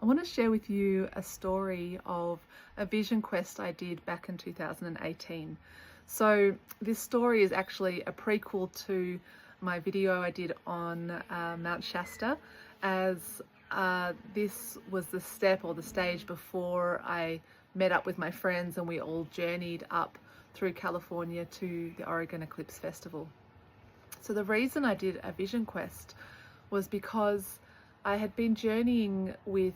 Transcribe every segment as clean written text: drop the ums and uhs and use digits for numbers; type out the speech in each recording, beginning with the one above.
I want to share with you a story of a vision quest I did back in 2018. So this story is actually a prequel to my video I did on Mount Shasta, as this was the step or the stage before I met up with my friends and we all journeyed up through California to the Oregon Eclipse Festival. So the reason I did a vision quest was because I had been journeying with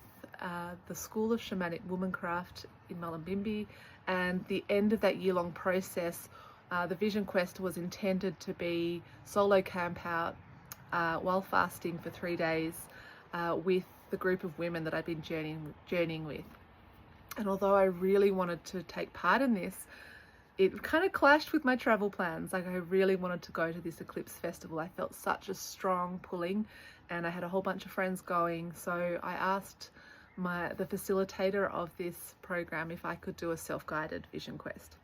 the School of Shamanic Womancraft in Mullumbimby, and the end of that year-long process, the vision quest was intended to be solo camp out while fasting for 3 days with the group of women that I've been journeying with. And although I really wanted to take part in this, it kind of clashed with my travel plans. Like, I really wanted to go to this eclipse festival. I felt such a strong pulling, and I had a whole bunch of friends going. So I asked the facilitator of this program if I could do a self-guided vision quest.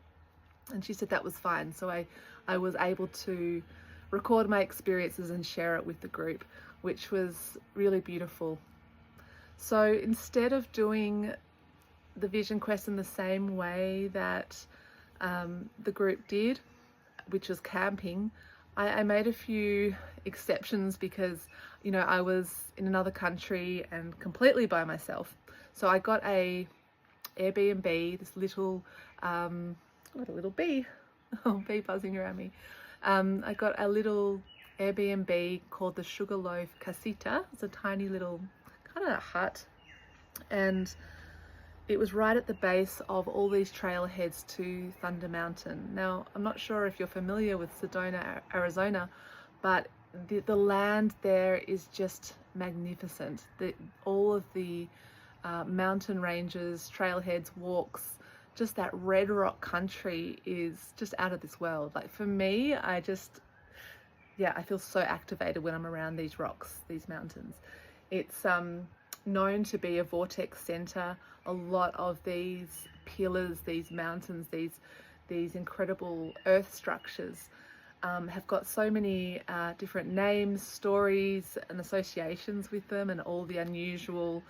And she said that was fine. So I was able to record my experiences and share it with the group, which was really beautiful. So instead of doing the vision quest in the same way that the group did, which was camping, I made a few exceptions because, you know, I was in another country and completely by myself. So I got a Airbnb, this little, what a little bee, oh, bee buzzing around me. I got a little Airbnb called the Sugarloaf Casita. It's a tiny little kind of hut, and it was right at the base of all these trailheads to Thunder Mountain. Now, I'm not sure if you're familiar with Sedona, Arizona, but the land there is just magnificent. All of the mountain ranges, trailheads, walks, just that red rock country is just out of this world. Like, for me, I feel so activated when I'm around these rocks, these mountains. It's known to be a vortex center. A lot of these pillars, these mountains, these incredible earth structures have got so many different names, stories and associations with them, and all the unusual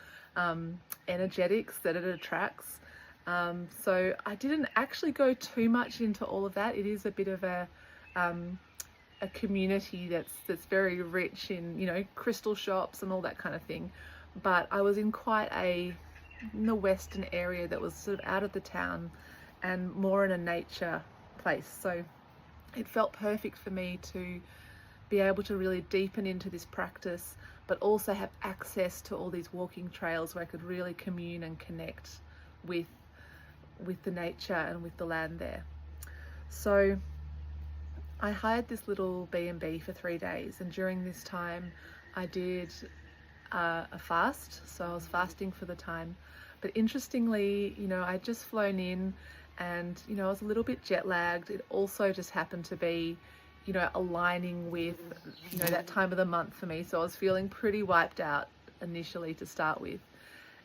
energetics that it attracts. So I didn't actually go too much into all of that. It is a bit of a community that's very rich in, you know, crystal shops and all that kind of thing. But I was in the western area that was sort of out of the town and more in a nature place. So it felt perfect for me to be able to really deepen into this practice, but also have access to all these walking trails where I could really commune and connect with the nature and with the land there. So I hired this little B&B for 3 days, and during this time I did a fast. So I was fasting for the time. But interestingly, you know, I'd just flown in and, you know, I was a little bit jet lagged. It also just happened to be, you know, aligning with, you know, that time of the month for me. So I was feeling pretty wiped out initially to start with.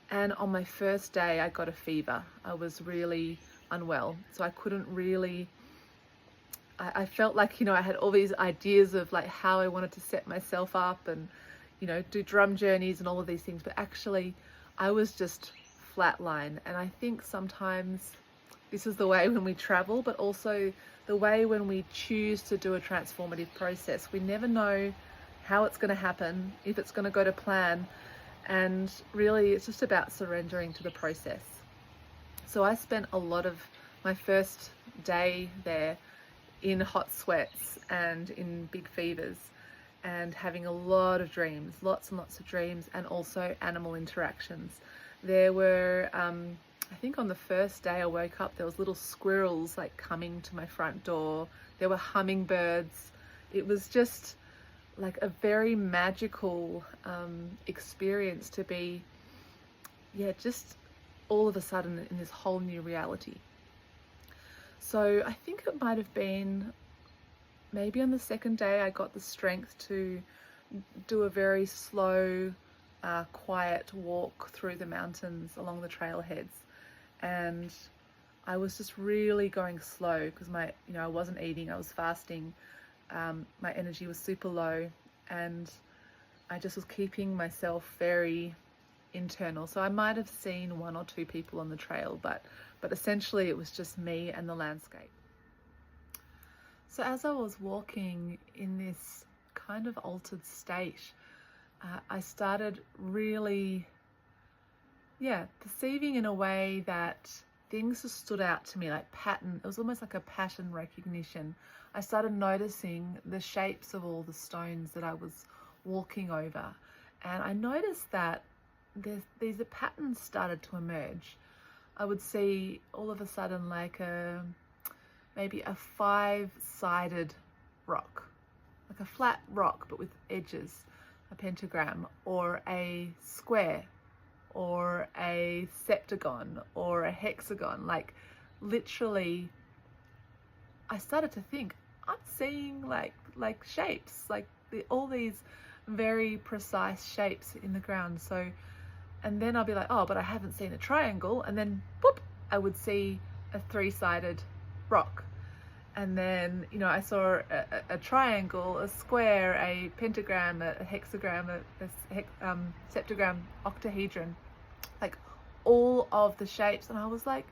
And on my first day, I got a fever. I was really unwell. So I couldn't really, I felt like, you know, I had all these ideas of like how I wanted to set myself up and, you know, do drum journeys and all of these things, but actually I was just flatline. And I think sometimes this is the way when we travel, but also the way when we choose to do a transformative process. We never know how it's going to happen, if it's going to go to plan, and really it's just about surrendering to the process. So I spent a lot of my first day there in hot sweats and in big fevers, and having a lot of dreams, lots and lots of dreams, and also animal interactions. There were, I think on the first day I woke up, there was little squirrels like coming to my front door. There were hummingbirds. It was just like a very magical experience to be, just all of a sudden in this whole new reality. So I think it might have been maybe on the second day I got the strength to do a very slow, quiet walk through the mountains along the trailheads. And I was just really going slow because I wasn't eating, I was fasting. My energy was super low, and I just was keeping myself very internal. So I might have seen one or two people on the trail, but essentially it was just me and the landscape. So as I was walking in this kind of altered state, I started really, perceiving in a way that things just stood out to me, like pattern. It was almost like a pattern recognition. I started noticing the shapes of all the stones that I was walking over, and I noticed that these patterns started to emerge. I would see all of a sudden like maybe a 5-sided rock, like a flat rock but with edges, a pentagram, or a square, or a septagon, or a hexagon. Like literally, I started to think, I'm seeing like shapes, like all these very precise shapes in the ground. So, and then I'll be like, oh, but I haven't seen a triangle, and then boop, I would see a 3-sided rock. And then, you know, I saw a triangle, a square, a pentagram, a hexagram, a septagram, octahedron, like all of the shapes. And I was like,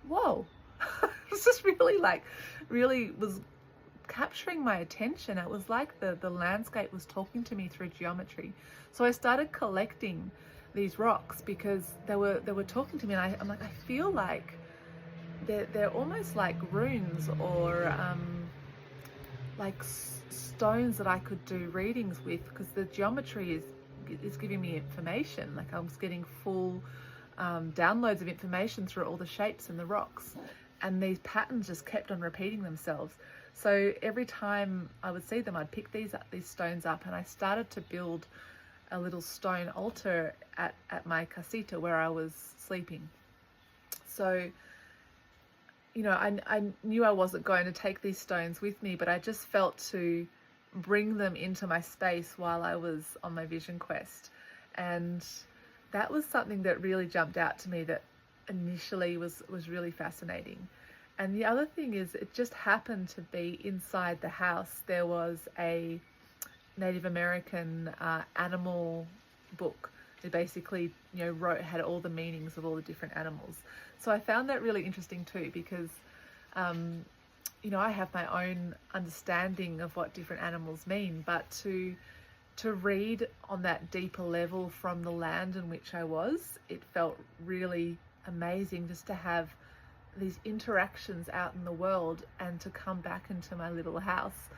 whoa, this is really was capturing my attention. It was like the landscape was talking to me through geometry. So I started collecting these rocks because they were talking to me, and I'm like, I feel like they're almost like runes, or like stones that I could do readings with, because the geometry is giving me information. Like I was getting full downloads of information through all the shapes in the rocks, and these patterns just kept on repeating themselves. So every time I would see them, I'd pick these stones up, and I started to build a little stone altar at my casita where I was sleeping. So, you know, I knew I wasn't going to take these stones with me, but I just felt to bring them into my space while I was on my vision quest. And that was something that really jumped out to me, that initially was really fascinating. And the other thing is, it just happened to be inside the house. There was a Native American animal book. It basically, you know, had all the meanings of all the different animals. So I found that really interesting too, because, you know, I have my own understanding of what different animals mean, but to read on that deeper level from the land in which I was, it felt really amazing just to have these interactions out in the world, and to come back into my little house,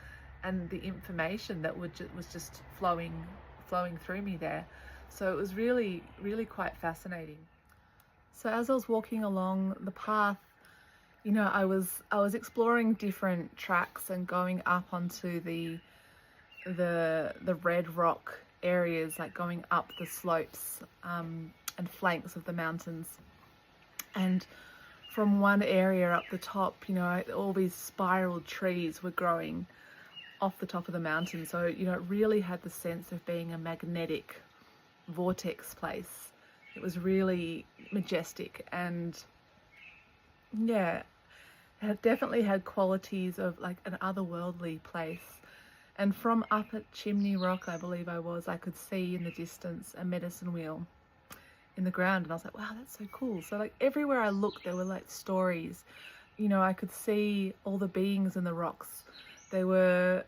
and the information that was just flowing through me there. So it was really, really quite fascinating. So as I was walking along the path, you know, I was exploring different tracks and going up onto the red rock areas, like going up the slopes and flanks of the mountains. And from one area up the top, you know, all these spiral trees were growing off the top of the mountain. So, you know, it really had the sense of being a magnetic vortex place. It was really majestic, and yeah, it definitely had qualities of like an otherworldly place. And from up at Chimney Rock, I believe I could see in the distance a medicine wheel in the ground, and I was like, wow, that's so cool. So like everywhere I looked, there were like stories. You know, I could see all the beings in the rocks. They were,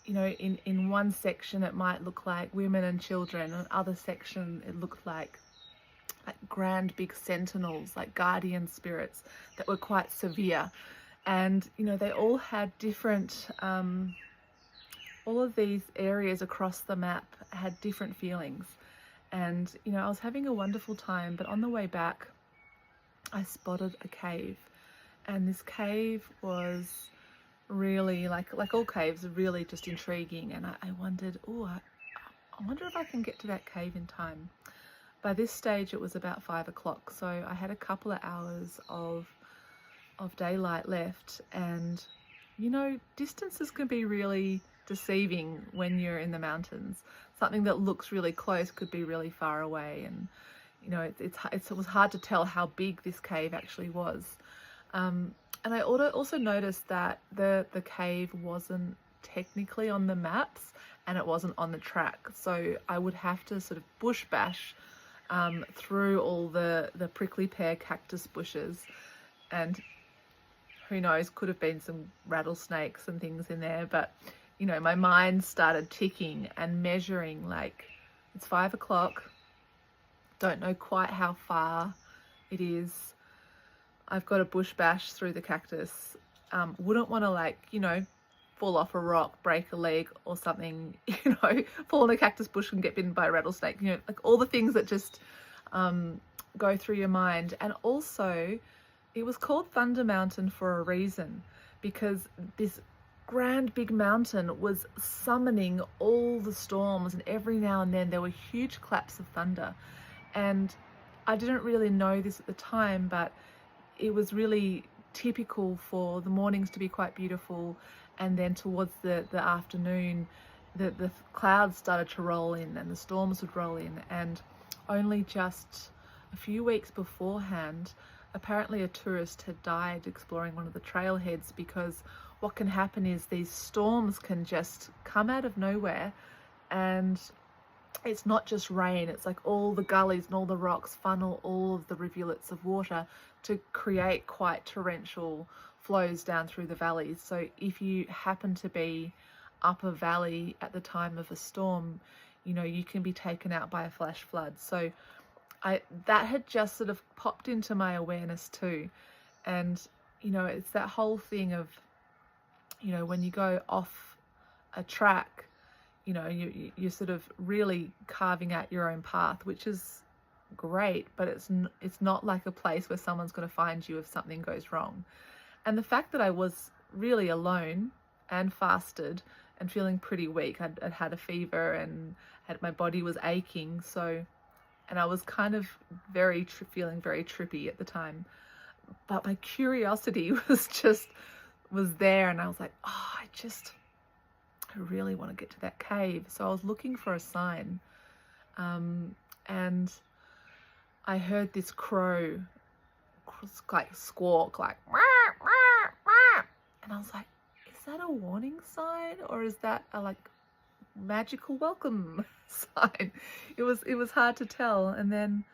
you know, in one section it might look like women and children, and other section it looked like grand big sentinels, like guardian spirits that were quite severe. And you know, they all had different all of these areas across the map had different feelings. And you know, I was having a wonderful time, but on the way back I spotted a cave, and this cave was really like all caves are really just intriguing. And I wondered, I wonder if I can get to that cave in time. By this stage it was about 5 o'clock, so I had a couple of hours of daylight left. And you know, distances can be really deceiving when you're in the mountains. Something that looks really close could be really far away, and you know, it was hard to tell how big this cave actually was. And I also noticed that the cave wasn't technically on the maps, and it wasn't on the track. So I would have to sort of bush bash through all the prickly pear cactus bushes, and who knows, could have been some rattlesnakes and things in there. But you know, my mind started ticking and measuring, like, it's 5 o'clock, don't know quite how far it is. I've got a bush bash through the cactus. Wouldn't want to, like, you know, fall off a rock, break a leg or something, you know, fall in a cactus bush and get bitten by a rattlesnake, you know, like all the things that just go through your mind. And also, it was called Thunder Mountain for a reason, because this grand big mountain was summoning all the storms, and every now and then there were huge claps of thunder. And I didn't really know this at the time, but it was really typical for the mornings to be quite beautiful, and then towards the afternoon the clouds started to roll in and the storms would roll in. And only just a few weeks beforehand, apparently a tourist had died exploring one of the trailheads, because what can happen is these storms can just come out of nowhere, and it's not just rain, it's like all the gullies and all the rocks funnel all of the rivulets of water to create quite torrential flows down through the valleys. So if you happen to be up a valley at the time of a storm, you know, you can be taken out by a flash flood. So that had just sort of popped into my awareness too. And, you know, it's that whole thing of, you know, when you go off a track, you know, you're sort of really carving out your own path, which is great, but it's not like a place where someone's going to find you if something goes wrong. And the fact that I was really alone and fasted and feeling pretty weak, I'd had a fever and my body was aching, so, and I was kind of feeling very trippy at the time, but my curiosity was there, and I was like, oh, I really want to get to that cave. So I was looking for a sign, and I heard this crow like squawk, like, wah, wah, wah. And I was like, is that a warning sign, or is that a like magical welcome sign? It was hard to tell. And then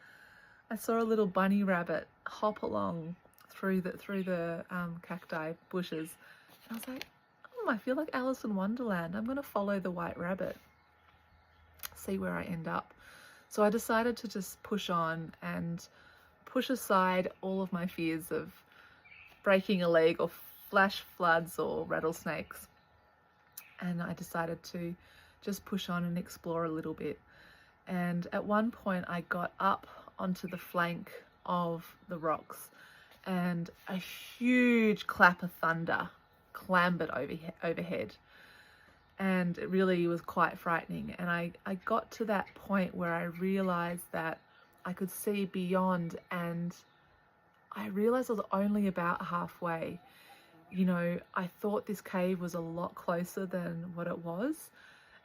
I saw a little bunny rabbit hop along through the cacti bushes, and I was like, I feel like Alice in Wonderland. I'm going to follow the white rabbit, see where I end up. So I decided to just push on and push aside all of my fears of breaking a leg or flash floods or rattlesnakes. And I decided to just push on and explore a little bit. And at one point I got up onto the flank of the rocks, and a huge clap of thunder clambered overhead, and it really was quite frightening. And I got to that point where I realized that I could see beyond, and I realized I was only about halfway. You know, I thought this cave was a lot closer than what it was,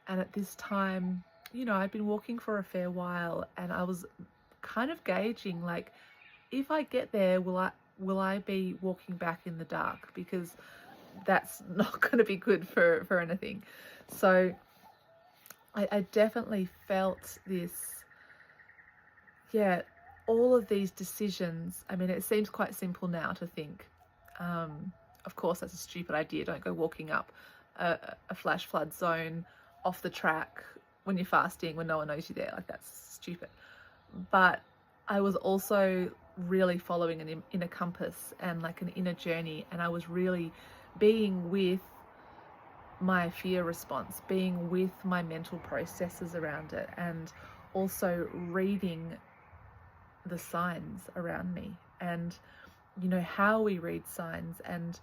and at this time, you know, I'd been walking for a fair while, and I was kind of gauging, like, if I get there, will I be walking back in the dark? Because that's not going to be good for anything. So I definitely felt this, yeah, all of these decisions. I mean, it seems quite simple now to think, of course that's a stupid idea, don't go walking up a flash flood zone off the track when you're fasting, when no one knows you're there, like, that's stupid. But I was also really following an inner compass and like an inner journey, and I was really being with my fear response, being with my mental processes around it, and also reading the signs around me. And you know, how we read signs, and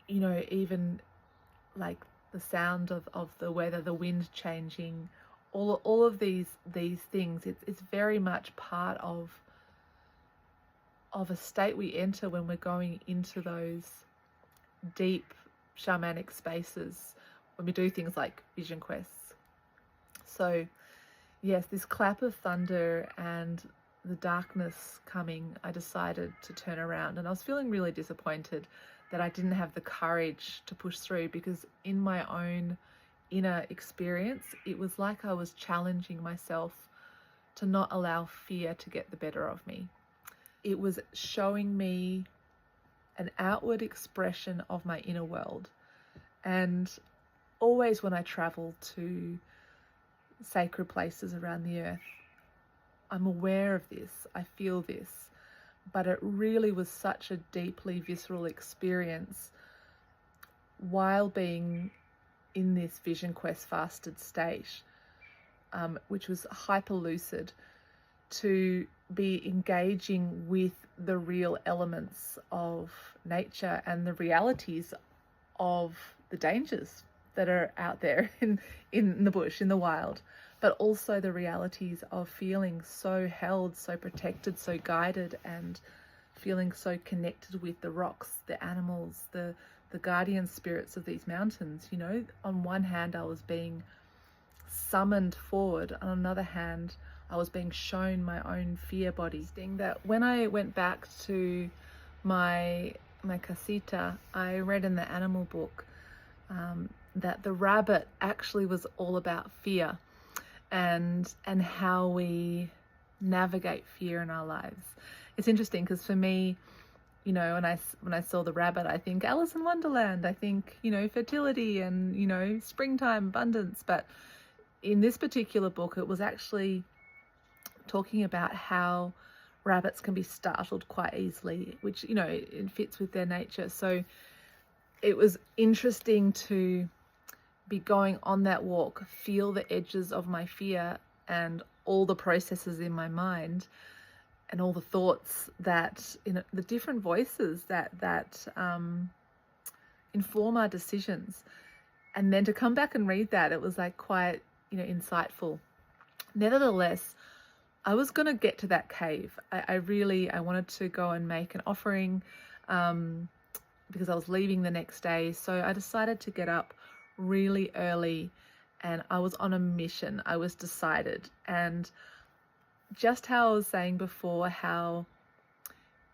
you know, even like the sound of the weather, the wind changing, all of these things, it's very much part of a state we enter when we're going into those deep shamanic spaces, when we do things like vision quests. So yes, this clap of thunder and the darkness coming, I decided to turn around, and I was feeling really disappointed that I didn't have the courage to push through, because in my own inner experience, it was like I was challenging myself to not allow fear to get the better of me. It was showing me an outward expression of my inner world. And always when I travel to sacred places around the earth, I'm aware of this, I feel this, but it really was such a deeply visceral experience while being in this vision quest fasted state, which was hyper lucid, to be engaging with the real elements of nature and the realities of the dangers that are out there in the bush, in the wild, but also the realities of feeling so held, so protected, so guided, and feeling so connected with the rocks, the animals, the guardian spirits of these mountains. You know, on one hand, I was being summoned forward. On another hand, I was being shown my own fear body. That when I went back to my casita, I read in the animal book that the rabbit actually was all about fear and how we navigate fear in our lives. It's interesting because for me, you know, when I saw the rabbit, I think Alice in Wonderland, I think, you know, fertility and, you know, springtime, abundance. But in this particular book, it was actually talking about how rabbits can be startled quite easily, which, you know, it fits with their nature. So it was interesting to be going on that walk, feel the edges of my fear and all the processes in my mind and all the thoughts that, you know, the different voices that inform our decisions. And then to come back and read that, it was like quite, you know, insightful. Nevertheless, I was going to get to that cave. I wanted to go and make an offering because I was leaving the next day. So I decided to get up really early and I was on a mission. I was decided. And just how I was saying before, how,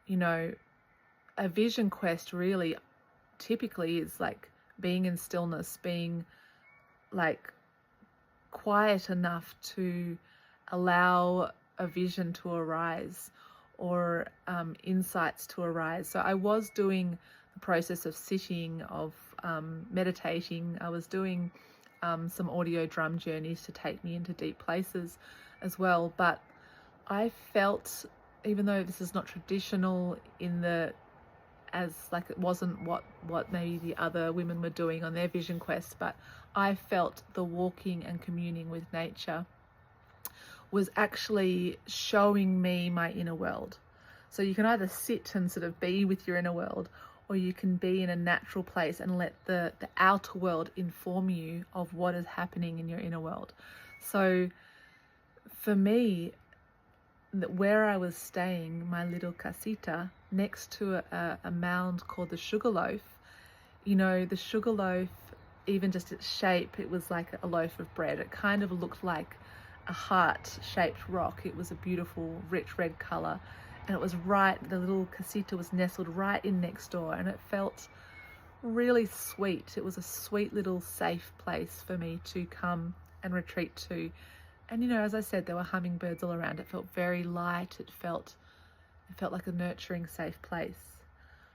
you know, a vision quest really typically is like being in stillness, being like quiet enough to allow a vision to arise or insights to arise. So I was doing the process of sitting, of meditating. I was doing some audio drum journeys to take me into deep places as well. But I felt, even though this is not traditional as like it wasn't what maybe the other women were doing on their vision quests, but I felt the walking and communing with nature was actually showing me my inner world. So you can either sit and sort of be with your inner world, or you can be in a natural place and let the outer world inform you of what is happening in your inner world. So for me, where I was staying, my little casita, next to a mound called the Sugarloaf, you know, the Sugarloaf, even just its shape, it was like a loaf of bread. It kind of looked like a heart-shaped rock. It was a beautiful, rich red color. And it was right, the little casita was nestled right in next door, and it felt really sweet. It was a sweet little safe place for me to come and retreat to. And, you know, as I said, there were hummingbirds all around. It felt very light. It felt like a nurturing, safe place.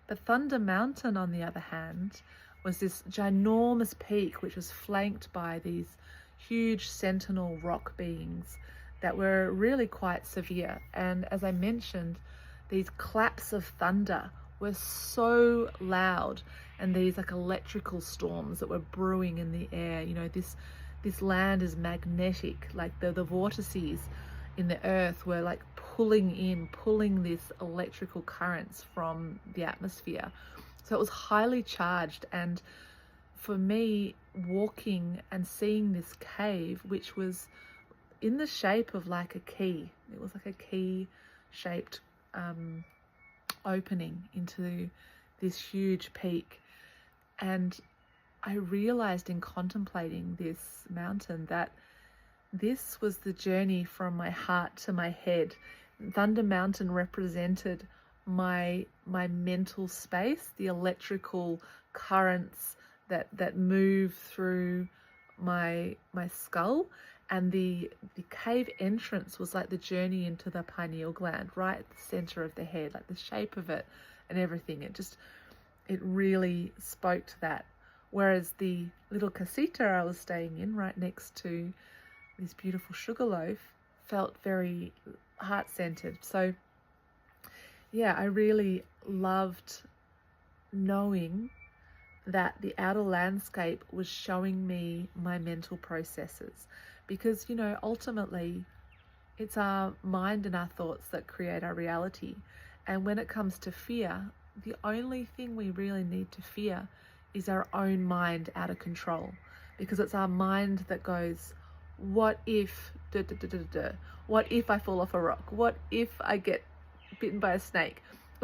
But Thunder Mountain, on the other hand, was this ginormous peak which was flanked by these huge sentinel rock beings that were really quite severe. And as I mentioned, these claps of thunder were so loud, and these like electrical storms that were brewing in the air. You know, this land is magnetic, like the vortices in the earth were like pulling this electrical currents from the atmosphere. So it was highly charged. And for me, walking and seeing this cave, which was in the shape of like a key, it was like a key shaped opening into this huge peak. And I realized in contemplating this mountain that this was the journey from my heart to my head. Thunder Mountain represented my mental space, the electrical currents that move through my skull, and the cave entrance was like the journey into the pineal gland, right at the center of the head, like the shape of it and everything. It really spoke to that. Whereas the little casita I was staying in, right next to this beautiful sugar loaf, felt very heart-centered. So yeah, I really loved knowing that the outer landscape was showing me my mental processes, because, you know, ultimately it's our mind and our thoughts that create our reality. And when it comes to fear, the only thing we really need to fear is our own mind out of control, because it's our mind that goes, what if da, da, da, da, da. What if I fall off a rock? What if I get bitten by a snake?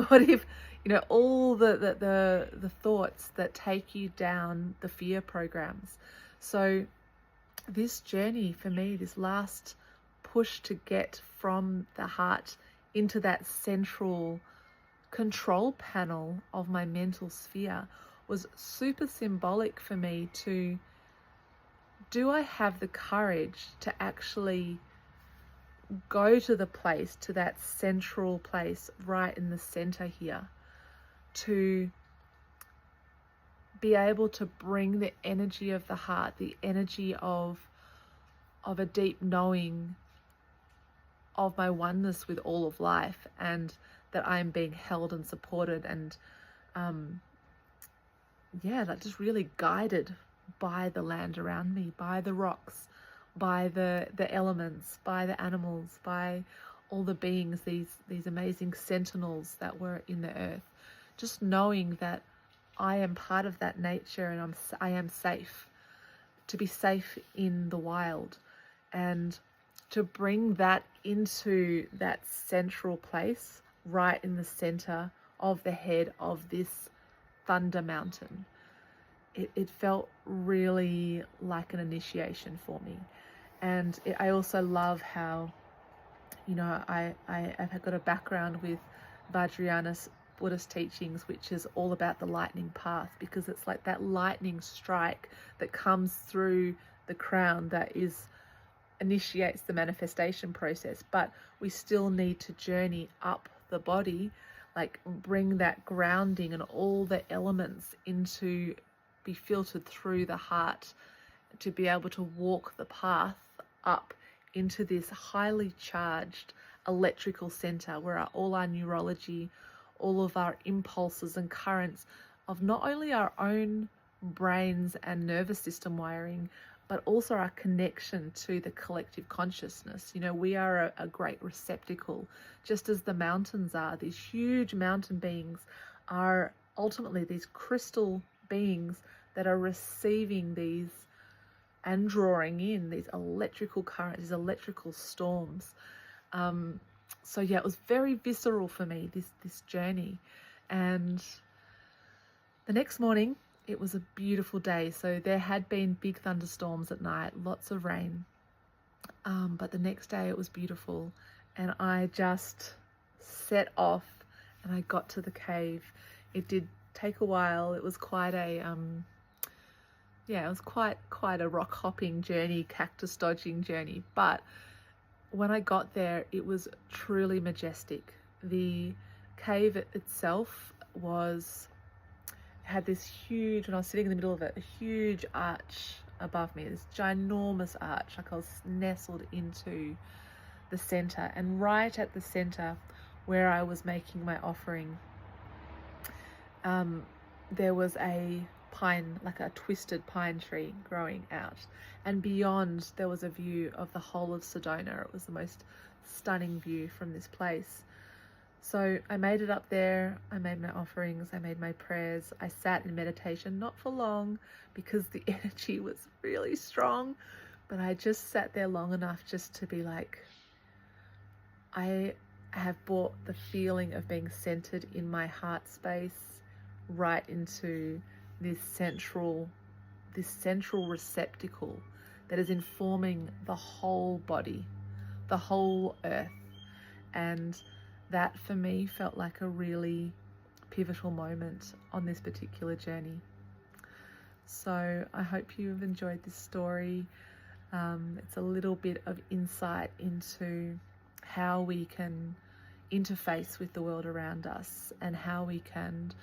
What if, you know, all the thoughts that take you down the fear programs. So this journey for me, this last push to get from the heart into that central control panel of my mental sphere, was super symbolic for me to, do I have the courage to actually go to the place, to that central place right in the center here, to be able to bring the energy of the heart, the energy of a deep knowing of my oneness with all of life, and that I am being held and supported, and that just really guided by the land around me, by the rocks, by the elements, by the animals, by all the beings, these amazing sentinels that were in the earth. Just knowing that I am part of that nature, and I am safe, to be safe in the wild, and to bring that into that central place right in the center of the head of this thunder mountain. It felt really like an initiation for me. And I also love how, you know, I've got a background with Vajrayana's Buddhist teachings, which is all about the lightning path, because it's like that lightning strike that comes through the crown that initiates the manifestation process. But we still need to journey up the body, like bring that grounding and all the elements into, be filtered through the heart, to be able to walk the path up into this highly charged electrical center, where all our neurology, all of our impulses and currents of not only our own brains and nervous system wiring, but also our connection to the collective consciousness. You know, we are a great receptacle, just as the mountains are. These huge mountain beings are ultimately these crystal beings that are receiving these and drawing in these electrical currents, these electrical storms. So yeah, it was very visceral for me, this journey. And the next morning, it was a beautiful day. So there had been big thunderstorms at night, lots of rain. But the next day it was beautiful. And I just set off and I got to the cave. It did take a while. It was quite a, it was quite a rock hopping journey, cactus dodging journey. But when I got there, it was truly majestic. The cave itself had this huge, when I was sitting in the middle of it, a huge arch above me, this ginormous arch, like I was nestled into the center. And right at the center where I was making my offering, there was a pine, like a twisted pine tree growing out, and beyond there was a view of the whole of Sedona. It was the most stunning view from this place. So I made it up there, I made my offerings, I made my prayers, I sat in meditation, not for long because the energy was really strong, but I just sat there long enough just to be like, I have brought the feeling of being centered in my heart space right into this central receptacle that is informing the whole body, the whole earth. And that for me felt like a really pivotal moment on this particular journey. So I hope you've enjoyed this story. It's a little bit of insight into how we can interface with the world around us, and how we can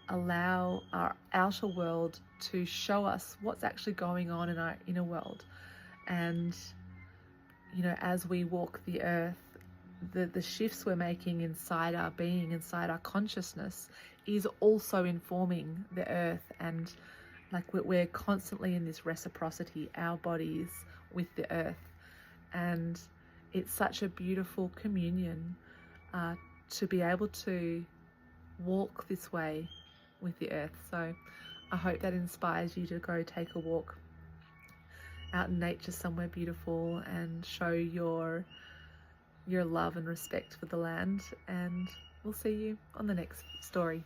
allow our outer world to show us what's actually going on in our inner world. And you know, as we walk the earth, the shifts we're making inside our being, inside our consciousness, is also informing the earth. And like we're constantly in this reciprocity, our bodies with the earth. And it's such a beautiful communion to be able to walk this way with the earth. So I hope that inspires you to go take a walk out in nature somewhere beautiful and show your love and respect for the land. And we'll see you on the next story.